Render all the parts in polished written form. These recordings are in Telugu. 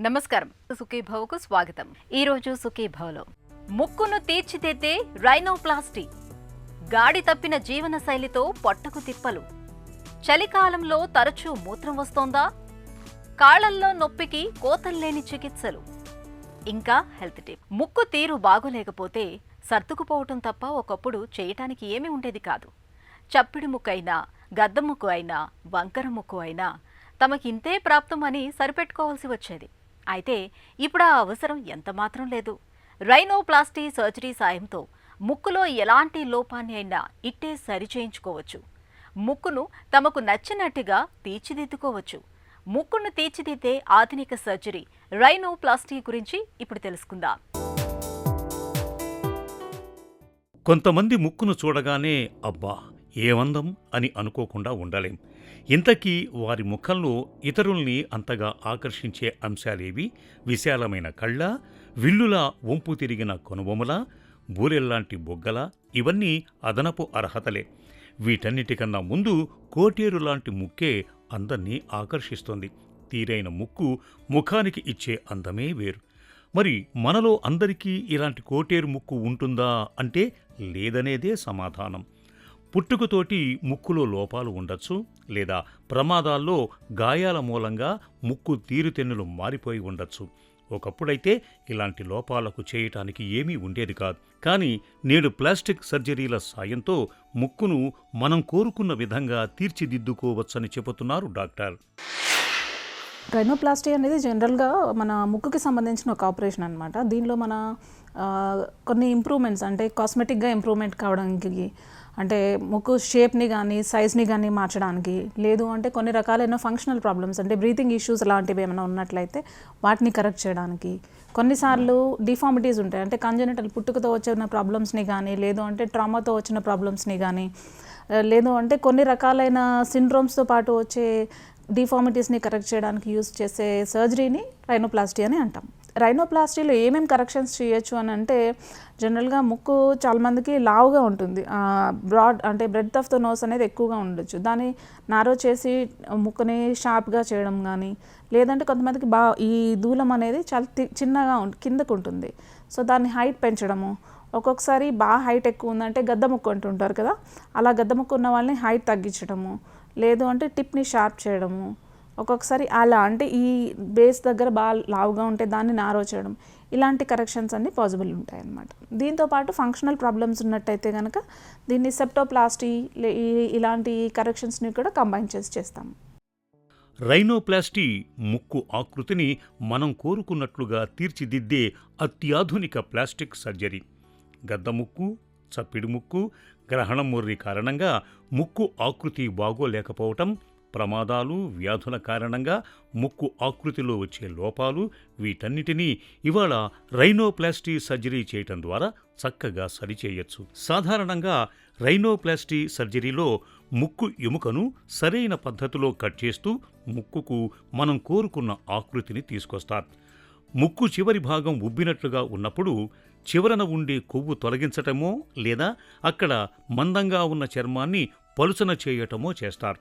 నమస్కారం, సుఖీభవకు స్వాగతం. ఈరోజు సుఖీభవలో ముక్కును తీర్చిదిద్దే రైనోప్లాస్టీ, గాడి తప్పిన జీవన శైలితో పొట్టకు తిప్పలు, చలికాలంలో తరచూ మూత్రం వస్తోందా, కాళ్లల్లో నొప్పికి కోతల్లేని చికిత్సలు, ఇంకా హెల్త్ టిప్. ముక్కు తీరు బాగోలేకపోతే సర్దుకుపోవటం తప్ప ఒకప్పుడు చేయటానికి ఏమీ ఉండేది కాదు. చప్పిడి ముక్కు అయినా, గద్ద ముక్కు అయినా, వంకర ముక్కు అయినా తమకింతే ప్రాప్తం అని సరిపెట్టుకోవాల్సి వచ్చేది. అయితే ఇప్పుడు ఆ అవసరం ఎంతమాత్రం లేదు. రైనోప్లాస్టీ సర్జరీ సాయంతో ముక్కులో ఎలాంటి లోపాన్ని అయినా ఇట్టే సరిచేయించుకోవచ్చు. ముక్కును తమకు నచ్చినట్టుగా తీర్చిదిద్దుకోవచ్చు. ముక్కును తీర్చిదిద్దే ఆధునిక సర్జరీ రైనోప్లాస్టీ గురించి ఇప్పుడు తెలుసుకుందాం. కొంతమంది ముక్కును చూడగానే అబ్బా ఏమందం అని అనుకోకుండా ఉండలేం. ఇంతకీ వారి ముఖంలో ఇతరుల్ని అంతగా ఆకర్షించే అంశాలేవి? విశాలమైన కళ్ళ, విల్లులా వంపు తిరిగిన కొనుబొమల, బూరెల్లాంటి బొగ్గల, ఇవన్నీ అదనపు అర్హతలే. వీటన్నిటికన్నా ముందు కోటేరులాంటి ముక్కే అందర్నీ ఆకర్షిస్తుంది. తీరైన ముక్కు ముఖానికి ఇచ్చే అందమే వేరు. మరి మనలో అందరికీ ఇలాంటి కోటేరు ముక్కు ఉంటుందా అంటే లేదనేదే సమాధానం. పుట్టుకతోటి ముక్కులో లోపాలు ఉండొచ్చు, లేదా ప్రమాదాల్లో గాయాల మూలంగా ముక్కు తీరుతెన్నులు మారిపోయి ఉండొచ్చు. ఒకప్పుడైతే ఇలాంటి లోపాలకు చేయటానికి ఏమీ ఉండేది కాదు. కానీ నేడు ప్లాస్టిక్ సర్జరీల సాయంతో ముక్కును మనం కోరుకున్న విధంగా తీర్చిదిద్దుకోవచ్చని చెబుతున్నారు డాక్టర్. రైనోప్లాస్టీ అనేది జనరల్గా మన ముక్కుకి సంబంధించిన ఒక ఆపరేషన్ అనమాట. దీనిలో మన కొన్ని ఇంప్రూవ్మెంట్స్ అంటే కాస్మెటిక్గా ఇంప్రూవ్మెంట్ కావడానికి, అంటే ముక్కు షేప్ని కానీ సైజ్ని కానీ మార్చడానికి, లేదు అంటే కొన్ని రకాలైన ఫంక్షనల్ ప్రాబ్లమ్స్ అంటే బ్రీతింగ్ ఇష్యూస్ లాంటివి ఏమైనా ఉన్నట్లయితే వాటిని కరెక్ట్ చేయడానికి, కొన్నిసార్లు డిఫార్మిటీస్ ఉంటాయి అంటే కంజెనిటల్ పుట్టుకతో వచ్చిన ప్రాబ్లమ్స్ని కానీ, లేదు అంటే ట్రామాతో వచ్చిన ప్రాబ్లమ్స్ని కానీ, లేదు అంటే కొన్ని రకాలైన సిండ్రోమ్స్తో పాటు వచ్చే డిఫార్మిటీస్ని కరెక్ట్ చేయడానికి యూజ్ చేసే సర్జరీని రైనోప్లాస్టీ అని అంటాం. రైనోప్లాస్టీలో ఏమేమి కరెక్షన్స్ చేయొచ్చు అని అంటే, జనరల్గా ముక్కు చాలామందికి లావుగా ఉంటుంది, బ్రాడ్ అంటే బ్రెడ్త్ ఆఫ్ ద నోస్ అనేది ఎక్కువగా ఉండొచ్చు. దాన్ని నారో చేసి ముక్కుని షార్ప్గా చేయడం కానీ, లేదంటే కొంతమందికి ఈ దూలం అనేది చాలా చిన్నగా కిందకు ఉంటుంది, సో దాన్ని హైట్ పెంచడము. ఒక్కొక్కసారి హైట్ ఎక్కువ ఉందంటే గద్ద ముక్కు అంటుంటారు కదా, అలా గద్ద ముక్కు ఉన్న వాళ్ళని హైట్ తగ్గించడము, లేదు అంటే టిప్ని షార్ప్ చేయడము. ఒక్కొక్కసారి అలా అంటే ఈ బేస్ దగ్గర లావుగా ఉంటే దాన్ని నారో చేయడం, ఇలాంటి కరెక్షన్స్ అన్నీ పాసిబుల్ ఉంటాయి అన్నమాట. దీంతోపాటు ఫంక్షనల్ ప్రాబ్లమ్స్ ఉన్నట్టయితే కనుక దీన్ని సెప్టోప్లాస్టీ ఇలాంటి కరెక్షన్స్ని కూడా కంబైన్ చేసి చేస్తాము. రైనోప్లాస్టీ ముక్కు ఆకృతిని మనం కోరుకున్నట్లుగా తీర్చిదిద్దే అత్యాధునిక ప్లాస్టిక్ సర్జరీ. గద్ద ముక్కు, చప్పిడి ముక్కు, గ్రహణం మొర్రి కారణంగా ముక్కు ఆకృతి బాగోలేకపోవటం, ప్రమాదాలు, వ్యాధుల కారణంగా ముక్కు ఆకృతిలో వచ్చే లోపాలు, వీటన్నిటినీ ఇవాళ రైనోప్లాస్టీ సర్జరీ చేయటం ద్వారా చక్కగా సరిచేయచ్చు. సాధారణంగా రైనోప్లాస్టీ సర్జరీలో ముక్కు ఎముకను సరైన పద్ధతిలో కట్ చేస్తూ ముక్కుకు మనం కోరుకున్న ఆకృతిని తీసుకొస్తారు. ముక్కు చివరి భాగం ఉబ్బినట్లుగా ఉన్నప్పుడు చివరన ఉండే కొవ్వు తొలగించటమో, లేదా అక్కడ మందంగా ఉన్న చర్మాన్ని పలుచన చేయటమో చేస్తారు.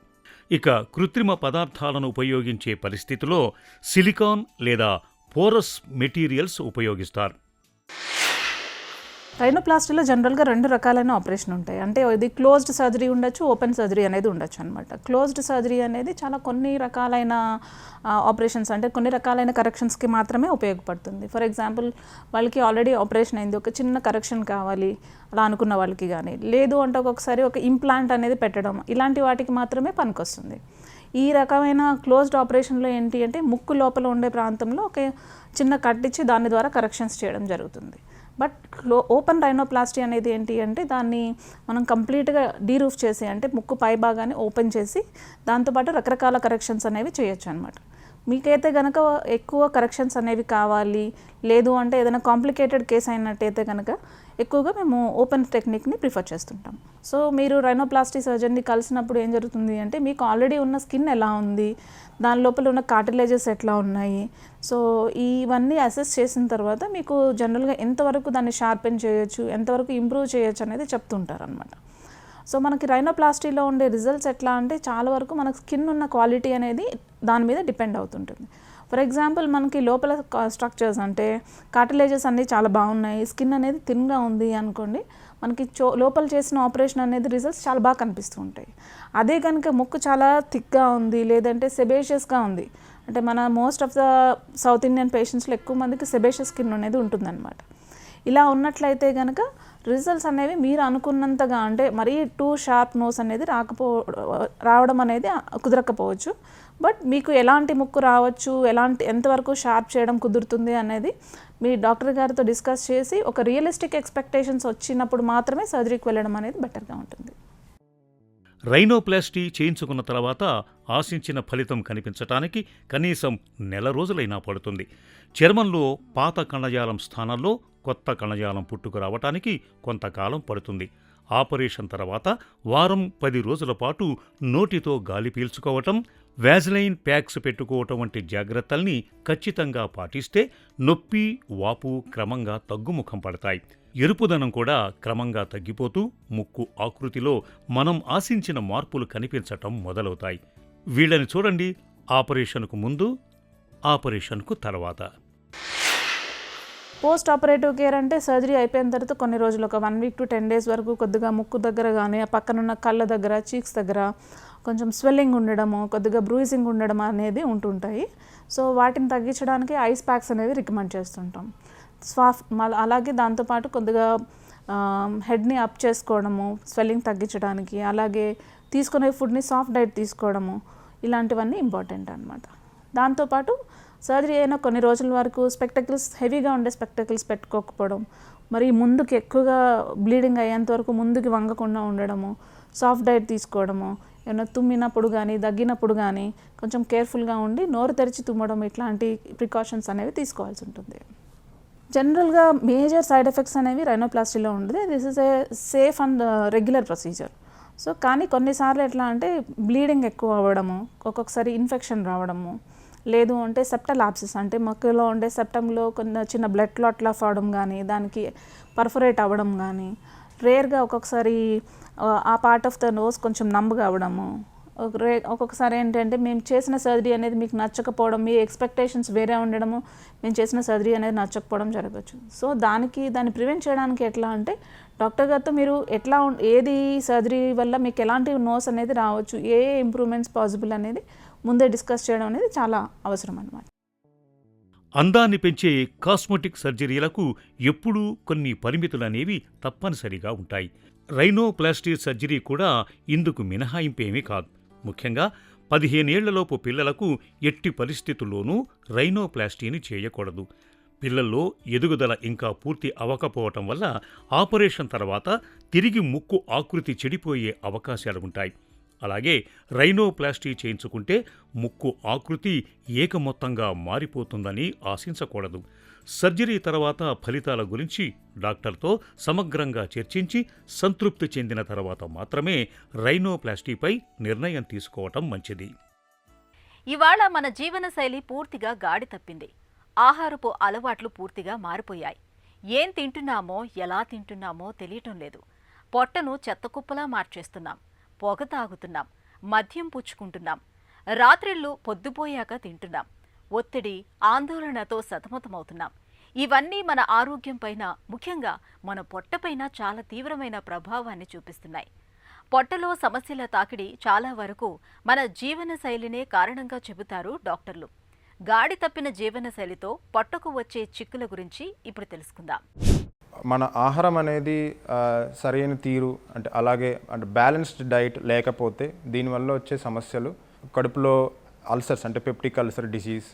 ఇక కృత్రిమ పదార్థాలను ఉపయోగించే పరిస్థితిలో సిలికాన్ లేదా పోరస్ మెటీరియల్స్ ఉపయోగిస్తారు. రైనోప్లాస్టీలో జనరల్గా 2 రకాలైన ఆపరేషన్ ఉంటాయి. అంటే ఇది క్లోజ్డ్ సర్జరీ ఉండొచ్చు, ఓపెన్ సర్జరీ అనేది ఉండొచ్చు అనమాట. క్లోజ్డ్ సర్జరీ అనేది చాలా కొన్ని రకాలైన ఆపరేషన్స్ అంటే కొన్ని రకాలైన కరెక్షన్స్కి మాత్రమే ఉపయోగపడుతుంది. ఫర్ ఎగ్జాంపుల్, వాళ్ళకి ఆల్రెడీ ఆపరేషన్ అయింది, ఒక చిన్న కరెక్షన్ కావాలి అలా అనుకున్న వాళ్ళకి కానీ, లేదు అంటే ఒక్కొక్కసారి ఒక ఇంప్లాంట్ అనేది పెట్టడం, ఇలాంటి వాటికి మాత్రమే పనికొస్తుంది. ఈ రకమైన క్లోజ్డ్ ఆపరేషన్లో ఏంటి అంటే ముక్కు లోపల ఉండే ప్రాంతంలో ఒక చిన్న కట్టించి దాని ద్వారా కరెక్షన్స్ చేయడం జరుగుతుంది. బట్ ఓపెన్ రైనోప్లాస్టీ అనేది ఏంటి అంటే దాన్ని మనం కంప్లీట్గా డీరూఫ్ చేసి, అంటే ముక్కు పై భాగాన్ని ఓపెన్ చేసి దాంతోపాటు రకరకాల కరెక్షన్స్ అనేవి చేయొచ్చు అనమాట. మీకైతే కనుక ఎక్కువ కరెక్షన్స్ అనేవి కావాలి, లేదు అంటే ఏదైనా కాంప్లికేటెడ్ కేసు అయినట్టయితే కనుక ఎక్కువగా మేము ఓపెన్ టెక్నిక్ని ప్రిఫర్ చేస్తుంటాం. సో మీరు రైనోప్లాస్టీ సర్జన్ని కలిసినప్పుడు ఏం జరుగుతుంది అంటే, మీకు ఆల్రెడీ ఉన్న స్కిన్ ఎలా ఉంది, దాని లోపల ఉన్న కార్టిలేజెస్ ఎట్లా ఉన్నాయి, సో ఇవన్నీ అసెస్ చేసిన తర్వాత మీకు జనరల్గా ఎంతవరకు దాన్ని షార్పెన్ చేయొచ్చు, ఎంతవరకు ఇంప్రూవ్ చేయొచ్చు అనేది చెప్తుంటారు అనమాట. సో మనకి రైనోప్లాస్టీలో ఉండే రిజల్ట్స్ ఎట్లా అంటే చాలా వరకు మనకు స్కిన్ ఉన్న క్వాలిటీ అనేది దాని మీద డిపెండ్ అవుతుంటుంది. ఫర్ ఎగ్జాంపుల్ మనకి లోపల స్ట్రక్చర్స్ అంటే కార్టిలేజెస్ అన్నీ చాలా బాగున్నాయి, స్కిన్ అనేది థిన్గా ఉంది అనుకోండి, మనకి లోపల చేసిన ఆపరేషన్ అనేది రిజల్ట్స్ చాలా బాగా కనిపిస్తూ ఉంటాయి. అదే కనుక ముక్కు చాలా థిక్గా ఉంది, లేదంటే సెబేషియస్గా ఉంది, అంటే మన most of the South Indian పేషెంట్స్లో ఎక్కువ మందికి సెబేషియస్ స్కిన్ అనేది ఉంటుందన్నమాట. ఇలా ఉన్నట్లయితే కనుక రిజల్ట్స్ అనేవి మీరు అనుకున్నంతగా అంటే మరీ టూ షార్ప్ నోస్ అనేది రావడం అనేది కుదరకపోవచ్చు. బట్ మీకు ఎలాంటి ముక్కు రావచ్చు, ఎంతవరకు షార్ప్ చేయడం కుదురుతుంది అనేది మీ డాక్టర్ గారితో డిస్కస్ చేసి ఒక రియలిస్టిక్ ఎక్స్పెక్టేషన్స్ వచ్చినప్పుడు మాత్రమే సర్జరీకి వెళ్ళడం అనేది బెటర్గా ఉంటుంది. రైనోప్లాస్టీ చేయించుకున్న తర్వాత ఆశించిన ఫలితం కనిపించటానికి కనీసం నెల రోజులైనా పడుతుంది. చర్మంలో పాత కణజాలం స్థానంలో కొత్త కణజాలం పుట్టుకురావటానికి కొంతకాలం పడుతుంది. ఆపరేషన్ తర్వాత వారం 10 రోజుల పాటు నోటితో గాలి పీల్చుకోవటం, వ్యాజ్లైన్ ప్యాక్స్ పెట్టుకోవటం వంటి జాగ్రత్తల్ని ఖచ్చితంగా పాటిస్తే నొప్పి, వాపు క్రమంగా తగ్గుముఖం పడతాయి. ఎరుపుదనం కూడా క్రమంగా తగ్గిపోతూ ముక్కు ఆకృతిలో మనం ఆశించిన మార్పులు కనిపించటం మొదలవుతాయి. వీళ్ళని చూడండి, ఆపరేషన్కు ముందు, ఆపరేషన్కు తర్వాత. పోస్ట్ ఆపరేటివ్ కేర్ అంటే సర్జరీ అయిపోయిన తర్వాత కొన్ని రోజులు, ఒక 1 వీక్ to 10 days వరకు కొద్దిగా ముక్కు దగ్గర కానీ ఆ పక్కనున్న కళ్ళ దగ్గర, చీక్స్ దగ్గర కొంచెం స్వెల్లింగ్ ఉండడము, కొద్దిగా బ్రూజింగ్ ఉండడం అనేది ఉంటుంటాయి. సో వాటిని తగ్గించడానికి ఐస్ ప్యాక్స్ అనేవి రికమెండ్ చేస్తుంటాం. అలాగే దాంతోపాటు కొద్దిగా హెడ్ని అప్ చేసుకోవడము స్వెల్లింగ్ తగ్గించడానికి, అలాగే తీసుకునే ఫుడ్ని సాఫ్ట్ డైట్ తీసుకోవడము, ఇలాంటివన్నీ ఇంపార్టెంట్ అనమాట. దాంతోపాటు సర్జరీ అయిన కొన్ని రోజుల వరకు స్పెక్టకిల్స్, హెవీగా ఉండే స్పెక్టకిల్స్ పెట్టుకోకపోవడం, మరి ముందుకు ఎక్కువగా బ్లీడింగ్ అయ్యేంత వరకు ముందుకు వంగకుండా ఉండడము, సాఫ్ట్ డైట్ తీసుకోవడము, ఏమైనా తుమ్మినప్పుడు కానీ దగ్గినప్పుడు కానీ కొంచెం కేర్ఫుల్గా ఉండి నోరు తెరిచి తుమ్మడం, ఇట్లాంటి ప్రికాషన్స్ అనేవి తీసుకోవాల్సి ఉంటుంది. జనరల్గా మేజర్ సైడ్ ఎఫెక్ట్స్ అనేవి రైనోప్లాస్టీలో ఉండదు. This is a safe and regular procedure. So కానీ కొన్నిసార్లు ఎట్లా అంటే బ్లీడింగ్ ఎక్కువ అవ్వడము, ఒక్కొక్కసారి ఇన్ఫెక్షన్ రావడము, లేదు అంటే సెప్టల్ ఆబ్సెస్ అంటే మొక్కలో ఉండే సెప్టంలో కొన్ని చిన్న బ్లడ్ క్లాట్లా అవడం కానీ, దానికి పర్ఫొరేట్ అవ్వడం కానీ, రేర్గా ఒక్కొక్కసారి ఆ పార్ట్ ఆఫ్ ద నోస్ కొంచెం నంబుగా అవ్వడము, ఒక్కొక్కసారి ఏంటంటే మేము చేసిన సర్జరీ అనేది మీకు నచ్చకపోవడం, మీ ఎక్స్పెక్టేషన్స్ వేరే ఉండడము, మేము చేసిన సర్జరీ అనేది నచ్చకపోవడం జరగచ్చు. సో దాన్ని ప్రివెంట్ చేయడానికి ఎట్లా అంటే డాక్టర్ గారితో మీరు ఏది సర్జరీ వల్ల మీకు ఎలాంటి నోస్ అనేది రావచ్చు, ఏ ఇంప్రూవ్మెంట్స్ పాసిబుల్ అనేది ముందే డిస్కస్ చేయడం అనేది చాలా అవసరం అన్నమాట. అందాన్ని పెంచే కాస్మెటిక్ సర్జరీలకు ఎప్పుడూ కొన్ని పరిమితులనేవి తప్పనిసరిగా ఉంటాయి. రైనోప్లాస్టీ సర్జరీ కూడా ఇందుకు మినహాయింపేమీ కాదు. ముఖ్యంగా 15 ఏళ్లలోపు పిల్లలకు ఎట్టి పరిస్థితుల్లోనూ రైనోప్లాస్టీని చేయకూడదు. పిల్లల్లో ఎదుగుదల ఇంకా పూర్తి అవ్వకపోవటం వల్ల ఆపరేషన్ తర్వాత తిరిగి ముక్కు ఆకృతి చెడిపోయే అవకాశాలు ఉంటాయి. అలాగే రైనోప్లాస్టీ చేయించుకుంటే ముక్కు ఆకృతి ఏకమొత్తంగా మారిపోతుందని ఆశించకూడదు. సర్జరీ తర్వాత ఫలితాల గురించి డాక్టర్తో సమగ్రంగా చర్చించి సంతృప్తి చెందిన తర్వాత మాత్రమే రైనోప్లాస్టీపై నిర్ణయం తీసుకోవటం మంచిది. ఇవాళ మన జీవనశైలి పూర్తిగా గాడి తప్పింది. ఆహారపు అలవాట్లు పూర్తిగా మారిపోయాయి. ఏం తింటున్నామో, ఎలా తింటున్నామో తెలియటం లేదు. పొట్టను చెత్తకుప్పలా మార్చేస్తున్నాం. పొగ తాగుతున్నాం, మద్యం పుచ్చుకుంటున్నాం, రాత్రిళ్ళు పొద్దుపోయాక తింటున్నాం, ఒత్తిడి, ఆందోళనతో సతమతమవుతున్నాం. ఇవన్నీ మన ఆరోగ్యం పైన, ముఖ్యంగా మన పొట్టపైన చాలా తీవ్రమైన ప్రభావాన్ని చూపిస్తున్నాయి. పొట్టలో సమస్యల తాకిడి చాలా వరకు మన జీవనశైలినే కారణంగా చెబుతారు డాక్టర్లు. గాడి తప్పిన జీవనశైలితో పొట్టకు వచ్చే చిక్కుల గురించి ఇప్పుడు తెలుసుకుందాం. మన ఆహారం అనేది సరైన తీరు అలాగే బ్యాలెన్స్డ్ డైట్ లేకపోతే దీనివల్ల వచ్చే సమస్యలు కడుపులో అల్సర్స్ అంటే పెప్టిక్ అల్సర్ డిసీజ్,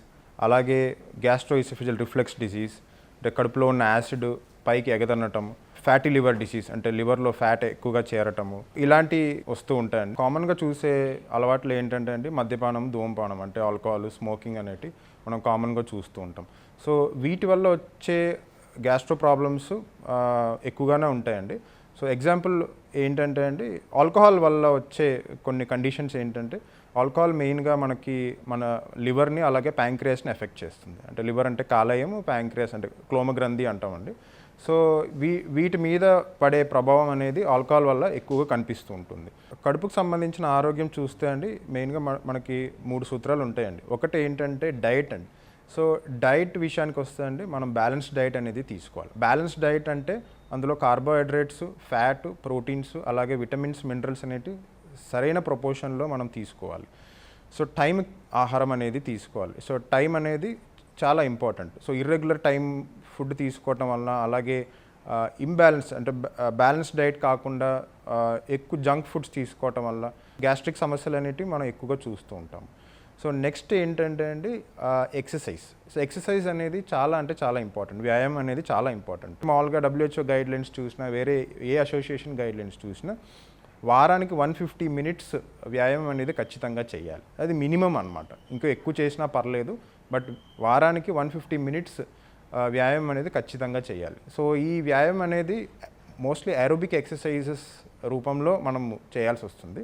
అలాగే గ్యాస్ట్రోఇసోఫేజియల్ రిఫ్లెక్స్ డిసీజ్ అంటే కడుపులో ఉన్న యాసిడ్ పైకి ఎగదనటం, ఫ్యాటీ లివర్ డిసీజ్ అంటే లివర్లో ఫ్యాట్ ఎక్కువగా చేరటము, ఇలాంటివి వస్తూ ఉంటాయండి. కామన్గా చూసే అలవాట్లు ఏంటంటే అండి మద్యపానం, ధూమపానం అంటే ఆల్కహాల్, స్మోకింగ్ అనేవి మనం కామన్గా చూస్తూ ఉంటాం. సో వీటి వల్ల వచ్చే గ్యాస్ట్రో ప్రాబ్లమ్స్ ఎక్కువగానే ఉంటాయండి. సో ఎగ్జాంపుల్ ఏంటంటే అండి ఆల్కహాల్ వల్ల వచ్చే కొన్ని కండిషన్స్ ఏంటంటే ఆల్కహాల్ మెయిన్గా మన లివర్ని అలాగే ప్యాంక్రియాస్ని ఎఫెక్ట్ చేస్తుంది. అంటే లివర్ అంటే కాలేయం, ప్యాంక్రియాస్ అంటే క్లోమగ్రంథి అంటామండి. సో వీటి మీద పడే ప్రభావం అనేది ఆల్కహాల్ వల్ల ఎక్కువగా కనిపిస్తూ ఉంటుంది. కడుపుకు సంబంధించిన ఆరోగ్యం చూస్తే అండి మెయిన్గా మనకి 3 సూత్రాలు ఉంటాయండి. ఒకటి ఏంటంటే డైట్ అండి. సో డైట్ విషయానికి వస్తే అండి మనం బ్యాలెన్స్డ్ డైట్ అనేది తీసుకోవాలి. బ్యాలెన్స్డ్ డైట్ అంటే అందులో కార్బోహైడ్రేట్స్, ఫ్యాట్, ప్రోటీన్స్, అలాగే విటమిన్స్, మినరల్స్ అనేవి సరైన ప్రపోర్షన్లో మనం తీసుకోవాలి. సో టైం ఆహారం అనేది తీసుకోవాలి. సో టైం అనేది చాలా important. So irregular time food తీసుకోవటం వలన, అలాగే ఇంబ్యాలెన్స్ అంటే బ్యాలెన్స్డ్ డైట్ కాకుండా ఎక్కువ జంక్ ఫుడ్స్ తీసుకోవటం వల్ల గ్యాస్ట్రిక్ సమస్యలు అనేటివి మనం ఎక్కువగా చూస్తూ ఉంటాం. సో నెక్స్ట్ ఏంటంటే అండి ఎక్సర్సైజ్. సో ఎక్సర్సైజ్ అనేది చాలా ఇంపార్టెంట్. వ్యాయామం అనేది చాలా ఇంపార్టెంట్. మామూలుగా WHO గైడ్లైన్స్ చూసినా, వేరే ఏ అసోసియేషన్ గైడ్లైన్స్ చూసినా వారానికి 150 మినిట్స్ వ్యాయామం అనేది ఖచ్చితంగా చేయాలి. అది మినిమం అనమాట. ఇంకా ఎక్కువ చేసినా పర్లేదు, బట్ వారానికి 150 మినిట్స్ వ్యాయామం అనేది ఖచ్చితంగా చేయాలి. సో ఈ వ్యాయామం అనేది మోస్ట్లీ ఏరోబిక్ ఎక్సర్సైజెస్ రూపంలో మనము చేయాల్సి వస్తుంది.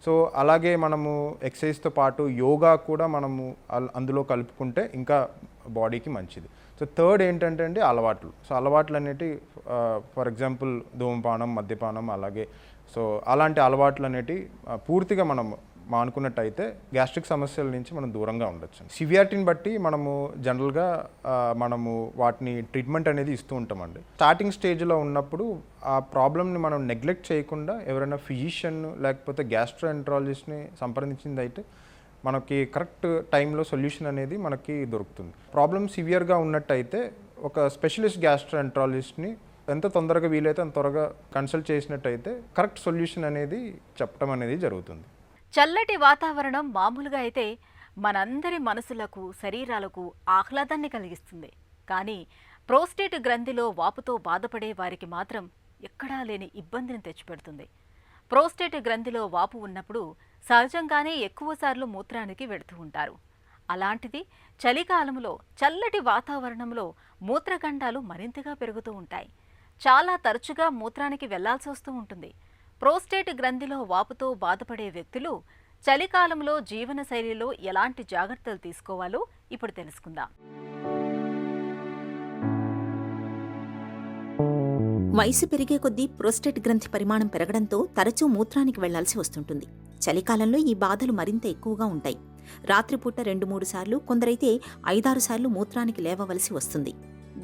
సో అలాగే మనము ఎక్సర్సైజ్తో పాటు యోగా కూడా మనము అందులో కలుపుకుంటే ఇంకా బాడీకి మంచిది. సో థర్డ్ ఏంటంటే అండి అలవాట్లు. సో అలవాట్లు అనేవి ఫర్ ఎగ్జాంపుల్ ధూమపానం, మద్యపానం, అలాగే సో అలాంటి అలవాట్లు అనేవి పూర్తిగా మనం మానుకున్నట్టయితే గ్యాస్ట్రిక్ సమస్యల నుంచి మనం దూరంగా ఉండొచ్చు. సివియారిటీని బట్టి మనము జనరల్గా మనము వాటిని ట్రీట్మెంట్ అనేది ఇస్తూ ఉంటామండి. స్టార్టింగ్ స్టేజ్లో ఉన్నప్పుడు ఆ ప్రాబ్లమ్ని మనం నెగ్లెక్ట్ చేయకుండా ఎవరైనా ఫిజిషియన్ లేకపోతే గ్యాస్ట్రోఎంట్రాలజిస్ట్ని సంప్రదించింది అయితే మనకి కరెక్ట్ టైంలో సొల్యూషన్ అనేది మనకి దొరుకుతుంది. ప్రాబ్లమ్ సివియర్గా ఉన్నట్టయితే ఒక స్పెషలిస్ట్ గ్యాస్ట్రోఎంట్రాలజిస్ట్ని ఎంత తొందరగా వీలైతే అంత త్వరగా కన్సల్ట్ చేసినట్టయితే కరెక్ట్ సొల్యూషన్ అనేది చెప్పడం అనేది జరుగుతుంది. చల్లటి వాతావరణం మామూలుగా అయితే మనందరి మనసులకు, శరీరాలకు ఆహ్లాదాన్ని కలిగిస్తుంది. కానీ ప్రోస్టేట్ గ్రంథిలో వాపుతో బాధపడే వారికి మాత్రం ఎక్కడా లేని ఇబ్బందిని తెచ్చిపెడుతుంది. ప్రోస్టేట్ గ్రంథిలో వాపు ఉన్నప్పుడు సహజంగానే ఎక్కువసార్లు మూత్రానికి వెడుతూ ఉంటారు. అలాంటిది చలికాలంలో చల్లటి వాతావరణంలో మూత్రగండాలు మరింతగా పెరుగుతూ ఉంటాయి. చాలా తరచుగా మూత్రానికి వెళ్లాల్సి వస్తూ ఉంటుంది. ప్రోస్టేట్ గ్రంథిలో వాపుతో బాధపడే వ్యక్తులు చలికాలంలో జీవనశైలిలో ఎలాంటి జాగ్రత్తలు తీసుకోవాలో ఇప్పుడు తెలుసుకుందాం. వయసు పెరిగే కొద్దీ ప్రోస్టేట్ గ్రంథి పరిమాణం పెరగడంతో తరచూ మూత్రానికి వెళ్లాల్సి వస్తుంటుంది. చలికాలంలో ఈ బాధలు మరింత ఎక్కువగా ఉంటాయి. రాత్రిపూట 2-3 సార్లు, కొందరైతే 5-6 సార్లు మూత్రానికి లేవవలసి వస్తుంది.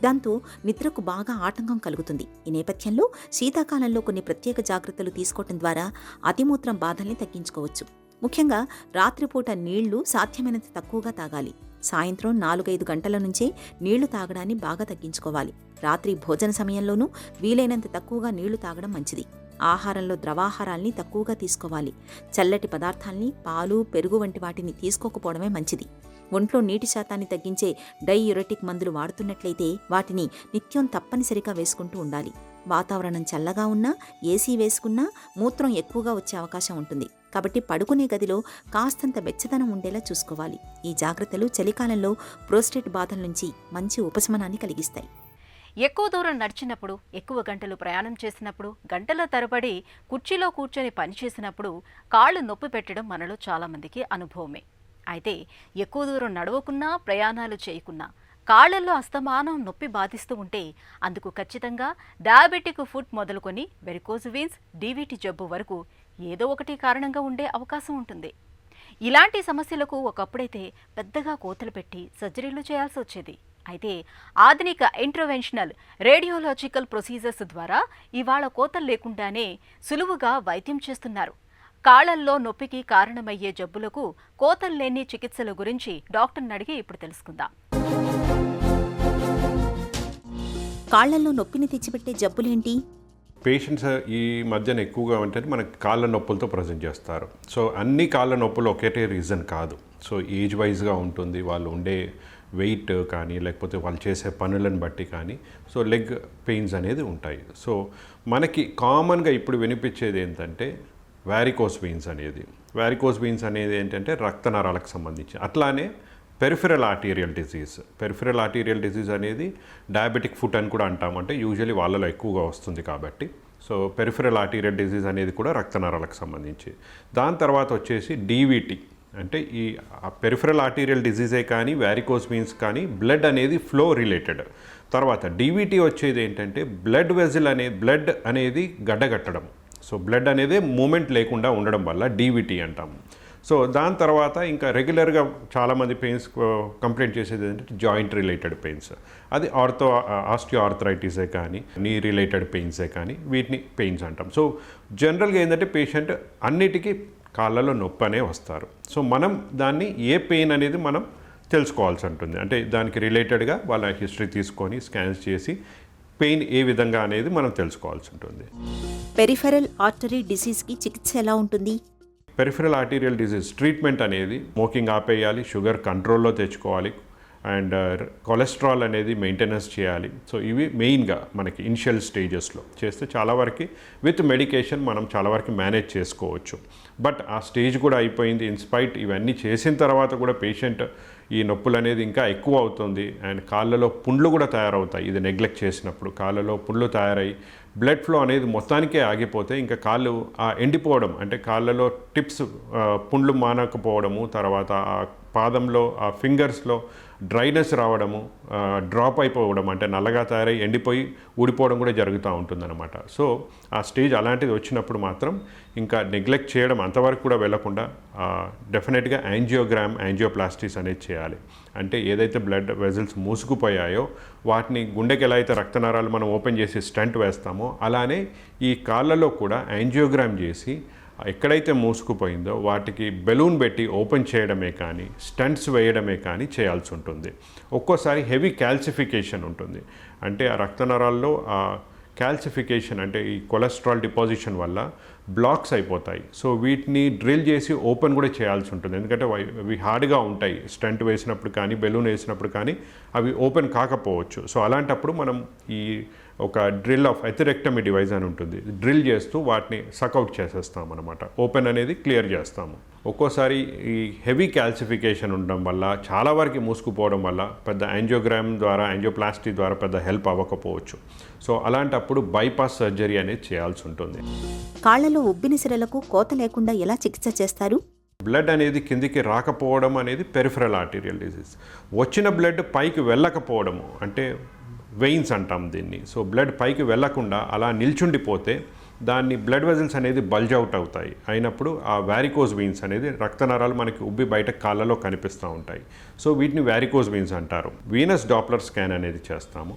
దాంతో నిద్రకు బాగా ఆటంకం కలుగుతుంది. ఈ నేపథ్యంలో శీతాకాలంలో కొన్ని ప్రత్యేక జాగ్రత్తలు తీసుకోవటం ద్వారా అతిమూత్రం బాధల్ని తగ్గించుకోవచ్చు. ముఖ్యంగా రాత్రిపూట నీళ్లు సాధ్యమైనంత తక్కువగా తాగాలి. సాయంత్రం 4-5 గంటల నుంచే నీళ్లు తాగడాన్ని బాగా తగ్గించుకోవాలి. రాత్రి భోజన సమయంలోనూ వీలైనంత తక్కువగా నీళ్లు తాగడం మంచిది. ఆహారంలో ద్రవాహారాల్ని తక్కువగా తీసుకోవాలి. చల్లటి పదార్థాల్ని, పాలు, పెరుగు వంటి వాటిని తీసుకోకపోవడమే మంచిది. ఒంట్లో నీటి శాతాన్ని తగ్గించే డైయూరెటిక్ మందులు వాడుతున్నట్లయితే వాటిని నిత్యం తప్పనిసరిగా వేసుకుంటూ ఉండాలి. వాతావరణం చల్లగా ఉన్నా, ఏసీ వేసుకున్నా మూత్రం ఎక్కువగా వచ్చే అవకాశం ఉంటుంది. కాబట్టి పడుకునే గదిలో కాస్తంత వెచ్చదనం ఉండేలా చూసుకోవాలి. ఈ జాగ్రత్తలు చలికాలంలో ప్రోస్టేట్ బాధల నుంచి మంచి ఉపశమనాన్ని కలిగిస్తాయి. ఎక్కువ దూరం నడిచినప్పుడు, ఎక్కువ గంటలు ప్రయాణం చేసినప్పుడు, గంటల తరబడి కుర్చీలో కూర్చొని పనిచేసినప్పుడు కాళ్లు నొప్పి పెట్టడం మనలో చాలామందికి అనుభవమే. అయితే ఎక్కువ దూరం నడవకున్నా, ప్రయాణాలు చేయకున్నా కాళ్లలో అస్తమానం నొప్పి బాధిస్తూ ఉంటే అందుకు ఖచ్చితంగా డయాబెటిక్ ఫుట్ మొదలుకొని వెరికోజ్ వీన్స్, డీవీటీ జబ్బు వరకు ఏదో ఒకటి కారణంగా ఉండే అవకాశం ఉంటుంది. ఇలాంటి సమస్యలకు ఒకప్పుడైతే పెద్దగా కోతలు పెట్టి సర్జరీలు చేయాల్సి వచ్చేది. అయితే ఆధునిక ఇంటర్వెన్షనల్ రేడియోలాజికల్ ప్రొసీజర్స్ ద్వారా ఇవాళ కోతలు లేకుండానే సులువుగా వైద్యం చేస్తున్నారు. కాళ్లల్లో నొప్పికి కారణమయ్యే జబ్బులకు కోతలు లేని చికిత్సల గురించి డాక్టర్ని అడిగి ఇప్పుడు తెలుసుకుందాం. కాళ్లల్లో నొప్పిని తెచ్చిపెట్టే జబ్బులేంటి? పేషెంట్స్ ఈ మధ్యన ఎక్కువగా అంటే మనకి కాళ్ళ నొప్పులతో ప్రజెంట్ చేస్తారు. సో అన్ని కాళ్ళ నొప్పులు ఒకటే రీజన్ కాదు. సో ఏజ్ వైజ్గా ఉంటుంది, వాళ్ళు ఉండే వెయిట్ కానీ లేకపోతే వాళ్ళు చేసే పనులను బట్టి కానీ సో లెగ్ పెయిన్స్ అనేది ఉంటాయి. సో మనకి కామన్గా ఇప్పుడు వినిపించేది ఏంటంటే వ్యారికోస్ వెయిన్స్ అనేది. వ్యారికోస్ వెయిన్స్ అనేది ఏంటంటే రక్తనరాలకు సంబంధించి. అట్లానే peripheral arterial disease. Peripheral arterial disease అనేది డయాబెటిక్ ఫుట్ అని కూడా అంటాం. అంటే యూజువల్లీ వాళ్ళలో ఎక్కువగా వస్తుంది కాబట్టి. సో పెరిఫెరల్ ఆర్టీరియల్ డిసీజ్ అనేది కూడా రక్తనరాలకు సంబంధించి. దాని తర్వాత వచ్చేసి డీవీటీ. అంటే ఈ పెరిఫెరల్ ఆర్టీరియల్ డిసీజే కానీ వ్యారికోస్ వెయిన్స్ కానీ బ్లడ్ అనేది ఫ్లో రిలేటెడ్. తర్వాత డీవీటీ వచ్చేది ఏంటంటే బ్లడ్ అనేది గడ్డగట్టడం. సో బ్లడ్ అనేది మూమెంట్ లేకుండా ఉండడం వల్ల డీవీటీ అంటాము. సో దాని తర్వాత ఇంకా రెగ్యులర్గా చాలామంది పెయిన్స్ కంప్లైంట్ చేసేది ఏంటంటే జాయింట్ రిలేటెడ్ పెయిన్స్. అది ఆస్టియోఆర్థరైటిసే కానీ నీ రిలేటెడ్ పెయిన్సే కానీ వీటిని పెయిన్స్ అంటాం. సో జనరల్గా ఏంటంటే పేషెంట్ అన్నిటికీ కాళ్ళలో నొప్పి అనే వస్తారు. సో మనం దాన్ని ఏ పెయిన్ అనేది మనం తెలుసుకోవాల్సి ఉంటుంది. అంటే దానికి రిలేటెడ్గా వాళ్ళ హిస్టరీ తీసుకొని స్కాన్స్ చేసి పెయిన్ ఏ విధంగా అనేది మనం తెలుసుకోవాల్సి ఉంటుంది. పెరిఫెరల్ ఆర్టరీ డిసీజ్కి చికిత్స ఎలా ఉంటుంది? పెరిఫెరల్ ఆర్టీరియల్ డిసీజ్ ట్రీట్మెంట్ అనేది స్మోకింగ్ ఆపేయాలి, షుగర్ కంట్రోల్లో తెచ్చుకోవాలి, అండ్ కొలెస్ట్రాల్ అనేది మెయింటెనెన్స్ చేయాలి. సో ఇవి మెయిన్గా మనకి ఇనిషియల్ స్టేజెస్లో చేస్తే చాలా వరకు విత్ మెడికేషన్ మనం చాలా వరకు మేనేజ్ చేసుకోవచ్చు. బట్ ఆ స్టేజ్ కూడా అయిపోయింది, ఇన్స్పైట్ ఇవన్నీ చేసిన తర్వాత కూడా పేషెంట్ ఈ నొప్పులు అనేది ఇంకా ఎక్కువ అవుతుంది అండ్ కాళ్ళలో పుండ్లు కూడా తయారవుతాయి. ఇది నెగ్లెక్ట్ చేసినప్పుడు కాళ్ళలో పుండ్లు తయారై బ్లడ్ ఫ్లో అనేది మొత్తానికే ఆగిపోతే ఇంకా కాళ్ళు ఎండిపోవడం, అంటే కాళ్ళలో టిప్స్ పుండ్లు మానకపోవడము, తర్వాత ఆ పాదంలో ఆ ఫింగర్స్లో డ్రైనెస్ రావడము, డ్రాప్ అయిపోవడం, అంటే నల్లగా తయారై ఎండిపోయి ఊడిపోవడం కూడా జరుగుతూ ఉంటుందన్నమాట. సో ఆ స్టేజ్ అలాంటిది వచ్చినప్పుడు మాత్రం ఇంకా నెగ్లెక్ట్ చేయడం అంతవరకు కూడా వెళ్లకుండా డెఫినెట్గా యాంజియోప్లాస్టీస్ అనేది చేయాలి. అంటే ఏదైతే బ్లడ్ వెజల్స్ మూసుకుపోయాయో వాటిని గుండెకి ఎలా అయితే రక్తనాళాలు మనం ఓపెన్ చేసి స్టంట్ వేస్తామో అలానే ఈ కాళ్ళలో కూడా యాంజియోగ్రామ్ చేసి ఎక్కడైతే మూసుకుపోయిందో వాటికి బెలూన్ పెట్టి ఓపెన్ చేయడమే కానీ స్టంట్స్ వేయడమే కానీ చేయాల్సి ఉంటుంది. ఒక్కోసారి హెవీ క్యాల్సిఫికేషన్ ఉంటుంది, అంటే ఆ రక్తనరాల్లో ఆ క్యాల్సిఫికేషన్ అంటే ఈ కొలెస్ట్రాల్ డిపాజిషన్ వల్ల బ్లాక్స్ అయిపోతాయి. సో వీటిని డ్రిల్ చేసి ఓపెన్ కూడా చేయాల్సి ఉంటుంది, ఎందుకంటే అవి హార్డ్గా ఉంటాయి. స్టంట్ వేసినప్పుడు కానీ బెలూన్ వేసినప్పుడు కానీ అవి ఓపెన్ కాకపోవచ్చు. సో అలాంటప్పుడు మనం ఈ ఒక డ్రిల్ ఆఫ్ ఎథెరెక్టమీ డివైస్ అని ఉంటుంది, డ్రిల్ చేస్తూ వాటిని సక్అవుట్ చేసేస్తాం అనమాట, ఓపెన్ అనేది క్లియర్ చేస్తాము. ఒక్కోసారి ఈ హెవీ క్యాల్సిఫికేషన్ ఉండడం వల్ల చాలా వరకు మూసుకుపోవడం వల్ల పెద్ద యాంజియోగ్రామ్ ద్వారా యాంజియోప్లాస్టీ ద్వారా పెద్ద హెల్ప్ అవ్వకపోవచ్చు. సో అలాంటప్పుడు బైపాస్ సర్జరీ అనేది చేయాల్సి ఉంటుంది. కాళ్లలో ఉబ్బిన సిరలకు కోత లేకుండా ఎలా చికిత్స చేస్తారు? బ్లడ్ అనేది కిందికి రాకపోవడం అనేది పెరిఫెరల్ ఆర్టీరియల్ డిసీజ్. వచ్చిన బ్లడ్ పైకి వెళ్ళకపోవడము అంటే వెయిన్స్ అంటాం దీన్ని. సో బ్లడ్ పైకి వెళ్ళకుండా అలా నిల్చుండిపోతే దాన్ని బ్లడ్ వెజల్స్ అనేది బల్జ్ అవుట్ అవుతాయి. అయినప్పుడు ఆ వ్యారికోజ్ వెయిన్స్ అనేది రక్తనరాలు మనకి ఉబ్బి బయట కాళ్ళలో కనిపిస్తూ ఉంటాయి. సో వీటిని వ్యారికోజ్ వెయిన్స్ అంటారు. వీనస్ డాప్లర్ స్కాన్ అనేది చేస్తాము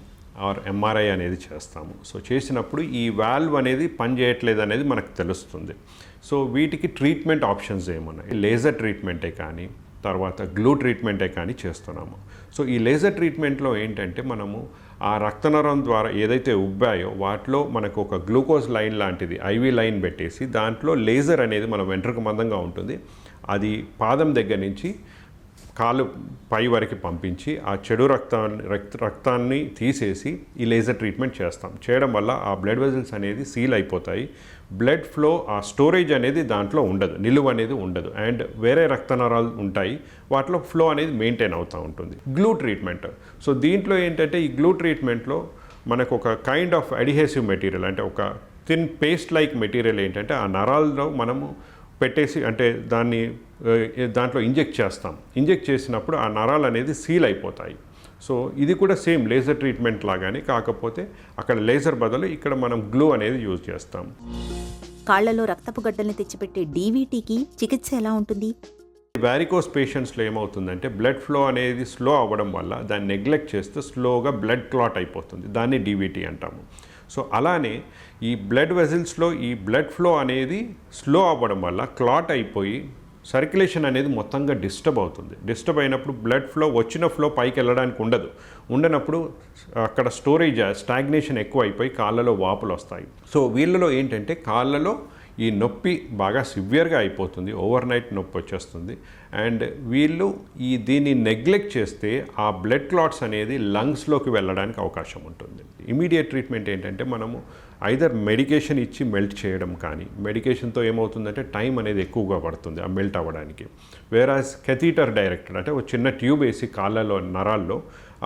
ఆర్ ఎంఆర్ఐ అనేది చేస్తాము. సో చేసినప్పుడు ఈ వాల్వ్ అనేది పనిచేయట్లేదు అనేది మనకు తెలుస్తుంది. సో వీటికి ట్రీట్మెంట్ ఆప్షన్స్ ఏమున్నాయి? లేజర్ ట్రీట్మెంటే కానీ తర్వాత గ్లూ ట్రీట్మెంటే కానీ చేస్తున్నాము. సో ఈ లేజర్ ట్రీట్మెంట్లో ఏంటంటే మనము ఆ రక్తనరం ద్వారా ఏదైతే ఉబ్బాయో వాటిలో మనకు ఒక గ్లూకోజ్ లైన్ లాంటిది ఐవి లైన్ పెట్టేసి దాంట్లో లేజర్ అనేది మన వెంట్రుక మందంగా ఉంటుంది, అది పాదం దగ్గర నుంచి కాలు పై వరకు పంపించి ఆ చెడు రక్తాన్ని తీసేసి ఈ లేజర్ ట్రీట్మెంట్ చేస్తాం. చేయడం వల్ల ఆ బ్లడ్ వెజల్స్ అనేది సీల్ అయిపోతాయి, బ్లడ్ ఫ్లో ఆ స్టోరేజ్ అనేది దాంట్లో ఉండదు, నిలువ అనేది ఉండదు, అండ్ వేరే రక్తనరాలు ఉంటాయి వాటిలో ఫ్లో అనేది మెయింటైన్ అవుతూ ఉంటుంది. గ్లూ ట్రీట్మెంట్, సో దీంట్లో ఏంటంటే ఈ గ్లూ ట్రీట్మెంట్లో మనకు ఒక కైండ్ ఆఫ్ అడిహెసివ్ మెటీరియల్, అంటే ఒక థిన్ పేస్ట్ లైక్ మెటీరియల్ ఏంటంటే ఆ నరాల్లో మనము పెట్టేసి అంటే దాంట్లో ఇంజెక్ట్ చేస్తాం. ఇంజెక్ట్ చేసినప్పుడు ఆ నరాలు అనేది సీల్ అయిపోతాయి. సో ఇది కూడా సేమ్ లేజర్ ట్రీట్మెంట్ లాగానే, కాకపోతే అక్కడ లేజర్ బదులు ఇక్కడ మనం గ్లూ అనేది యూజ్ చేస్తాం. కాళ్లలో రక్తపు గడ్డల్ని తెచ్చిపెట్టే డీవీటీకి చికిత్స ఎలా ఉంటుంది? వ్యారికోస్ పేషెంట్స్లో ఏమవుతుందంటే బ్లడ్ ఫ్లో అనేది స్లో అవ్వడం వల్ల దాన్ని నెగ్లెక్ట్ చేస్తే స్లోగా బ్లడ్ క్లాట్ అయిపోతుంది, దాన్ని డీవీటీ అంటాము. సో అలానే ఈ బ్లడ్ వెజల్స్లో ఈ బ్లడ్ ఫ్లో అనేది స్లో అవ్వడం వల్ల క్లాట్ అయిపోయి సర్క్యులేషన్ అనేది మొత్తంగా డిస్టర్బ్ అవుతుంది. డిస్టర్బ్ అయినప్పుడు బ్లడ్ ఫ్లో వచ్చిన ఫ్లో పైకి వెళ్ళడానికి ఉండనప్పుడు అక్కడ స్టోరేజ్ స్టాగ్నేషన్ ఎక్కువ అయిపోయి కాళ్ళలో వాపులు వస్తాయి. సో వీళ్ళలో ఏంటంటే కాళ్ళలో ఈ నొప్పి బాగా సివియర్గా అయిపోతుంది, ఓవర్ నైట్ నొప్పి వచ్చేస్తుంది, అండ్ వీళ్ళు దీన్ని నెగ్లెక్ట్ చేస్తే ఆ బ్లడ్ క్లాట్స్ అనేది లంగ్స్లోకి వెళ్ళడానికి అవకాశం ఉంటుంది. ఇమీడియట్ ట్రీట్మెంట్ ఏంటంటే మనము ఐదర్ మెడికేషన్ ఇచ్చి మెల్ట్ చేయడం, కానీ మెడికేషన్తో ఏమవుతుందంటే టైం అనేది ఎక్కువగా పడుతుంది ఆ మెల్ట్ అవ్వడానికి. వేరాజ్ కెథీటర్ డైరెక్టెడ్ అంటే ఒక చిన్న ట్యూబ్ వేసి కాళ్ళలో నరాల్లో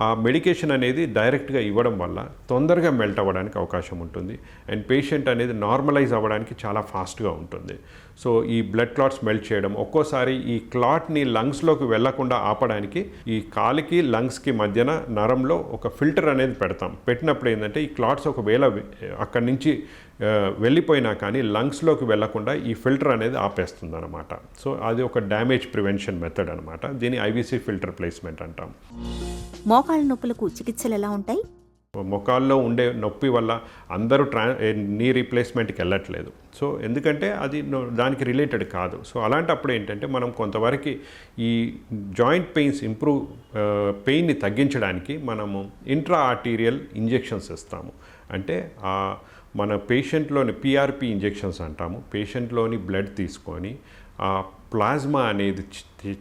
ఆ మెడికేషన్ అనేది డైరెక్ట్గా ఇవ్వడం వల్ల తొందరగా మెల్ట్ అవ్వడానికి అవకాశం ఉంటుంది, అండ్ పేషెంట్ అనేది నార్మలైజ్ అవ్వడానికి చాలా ఫాస్ట్గా ఉంటుంది. సో ఈ బ్లడ్ క్లాట్స్ మెల్ట్ చేయడం, ఒక్కోసారి ఈ క్లాట్ని లంగ్స్లోకి వెళ్లకుండా ఆపడానికి ఈ కాలికి లంగ్స్కి మధ్యన నరంలో ఒక ఫిల్టర్ అనేది పెడతాం. పెట్టినప్పుడు ఏంటంటే ఈ క్లాట్స్ ఒకవేళ అక్కడి నుంచి వెళ్ళిపోయినా కానీ లంగ్స్లోకి వెళ్లకుండా ఈ ఫిల్టర్ అనేది ఆపేస్తుంది అనమాట. సో అది ఒక డ్యామేజ్ ప్రివెన్షన్ మెథడ్ అనమాట. దీన్ని ఐవీసీ ఫిల్టర్ ప్లేస్మెంట్ అంటాం. మోకాళ్ళ నొప్పులకు చికిత్సలు ఎలా ఉంటాయి? మొకాల్లో ఉండే నొప్పి వల్ల అందరూ నీ రీప్లేస్మెంట్కి వెళ్ళట్లేదు. సో ఎందుకంటే అది దానికి రిలేటెడ్ కాదు. సో అలాంటప్పుడు ఏంటంటే మనం కొంతవరకు ఈ జాయింట్ పెయిన్స్ పెయిన్ని తగ్గించడానికి మనము ఇంట్రా ఆర్టీరియల్ ఇంజెక్షన్స్ ఇస్తాము. అంటే మన పేషెంట్లోని పిఆర్పి ఇంజెక్షన్స్ అంటాము. పేషెంట్లోని బ్లడ్ తీసుకొని ఆ ప్లాజ్మా అనేది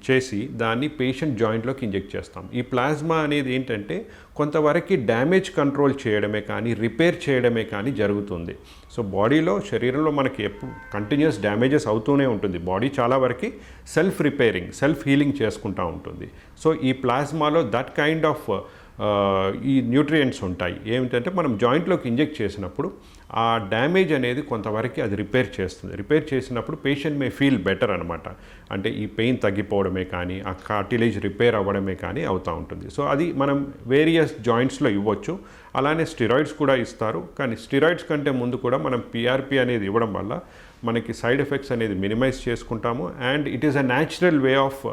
చేసి దాన్ని పేషెంట్ జాయింట్లోకి ఇంజెక్ట్ చేస్తాం. ఈ ప్లాజ్మా అనేది ఏంటంటే కొంతవరకు డ్యామేజ్ కంట్రోల్ చేయడమే కానీ రిపేర్ చేయడమే కానీ జరుగుతుంది. సో బాడీలో శరీరంలో మనకి ఎప్పుడు కంటిన్యూస్ డ్యామేజెస్ అవుతూనే ఉంటుంది. బాడీ చాలా వరకు సెల్ఫ్ రిపేరింగ్ సెల్ఫ్ హీలింగ్ చేసుకుంటూ ఉంటుంది. సో ఈ ప్లాజ్మాలో దట్ కైండ్ ఆఫ్ ఈ న్యూట్రియంట్స్ ఉంటాయి. ఏమిటంటే మనం జాయింట్లోకి ఇంజెక్ట్ చేసినప్పుడు ఆ డ్యామేజ్ అనేది కొంతవరకు అది రిపేర్ చేస్తుంది. రిపేర్ చేసినప్పుడు పేషెంట్ మే ఫీల్ బెటర్ అనమాట. అంటే ఈ పెయిన్ తగ్గిపోవడమే కానీ ఆ కార్టిలేజ్ రిపేర్ అవ్వడమే కానీ అవుతూ ఉంటుంది. సో అది మనం వేరియస్ జాయింట్స్లో ఇవ్వచ్చు. అలానే స్టిరాయిడ్స్ కూడా ఇస్తారు. కానీ స్టిరాయిడ్స్ కంటే ముందు కూడా మనం పిఆర్పి అనేది ఇవ్వడం వల్ల మనకి సైడ్ ఎఫెక్ట్స్ అనేది మినిమైజ్ చేసుకుంటాము. And it is a natural way of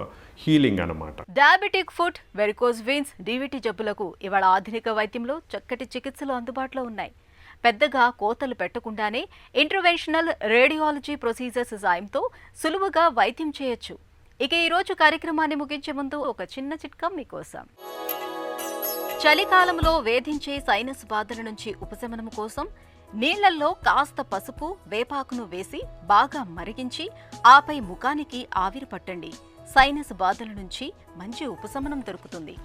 healing అన్నమాట. Diabetic foot, varicose veins, DVT జబ్బులకు ఇవాళ ఆధునిక వైద్యంలో చక్కటి చికిత్సలు అందుబాటులో ఉన్నాయి. పెద్దగా కోతలు పెట్టకుండానే ఇంటర్వెన్షనల్ రేడియాలజీ ప్రొసీజర్స్ సాయంతో సులువుగా వైద్యం చేయొచ్చు. ఇక ఈ రోజు కార్యక్రమాన్ని ముగించే ముందు ఒక చిన్న చిట్కా మీకోసం. చలికాలంలో వేధించే సైనస్ బాధల నుంచి ఉపశమనం కోసం నీళ్లల్లో కాస్త పసుపు, వేపాకును వేసి బాగా మరిగించి ఆపై ముఖానికి ఆవిరి పట్టండి. సైనస్ బాధల నుంచి మంచి ఉపశమనం దొరుకుతుంది.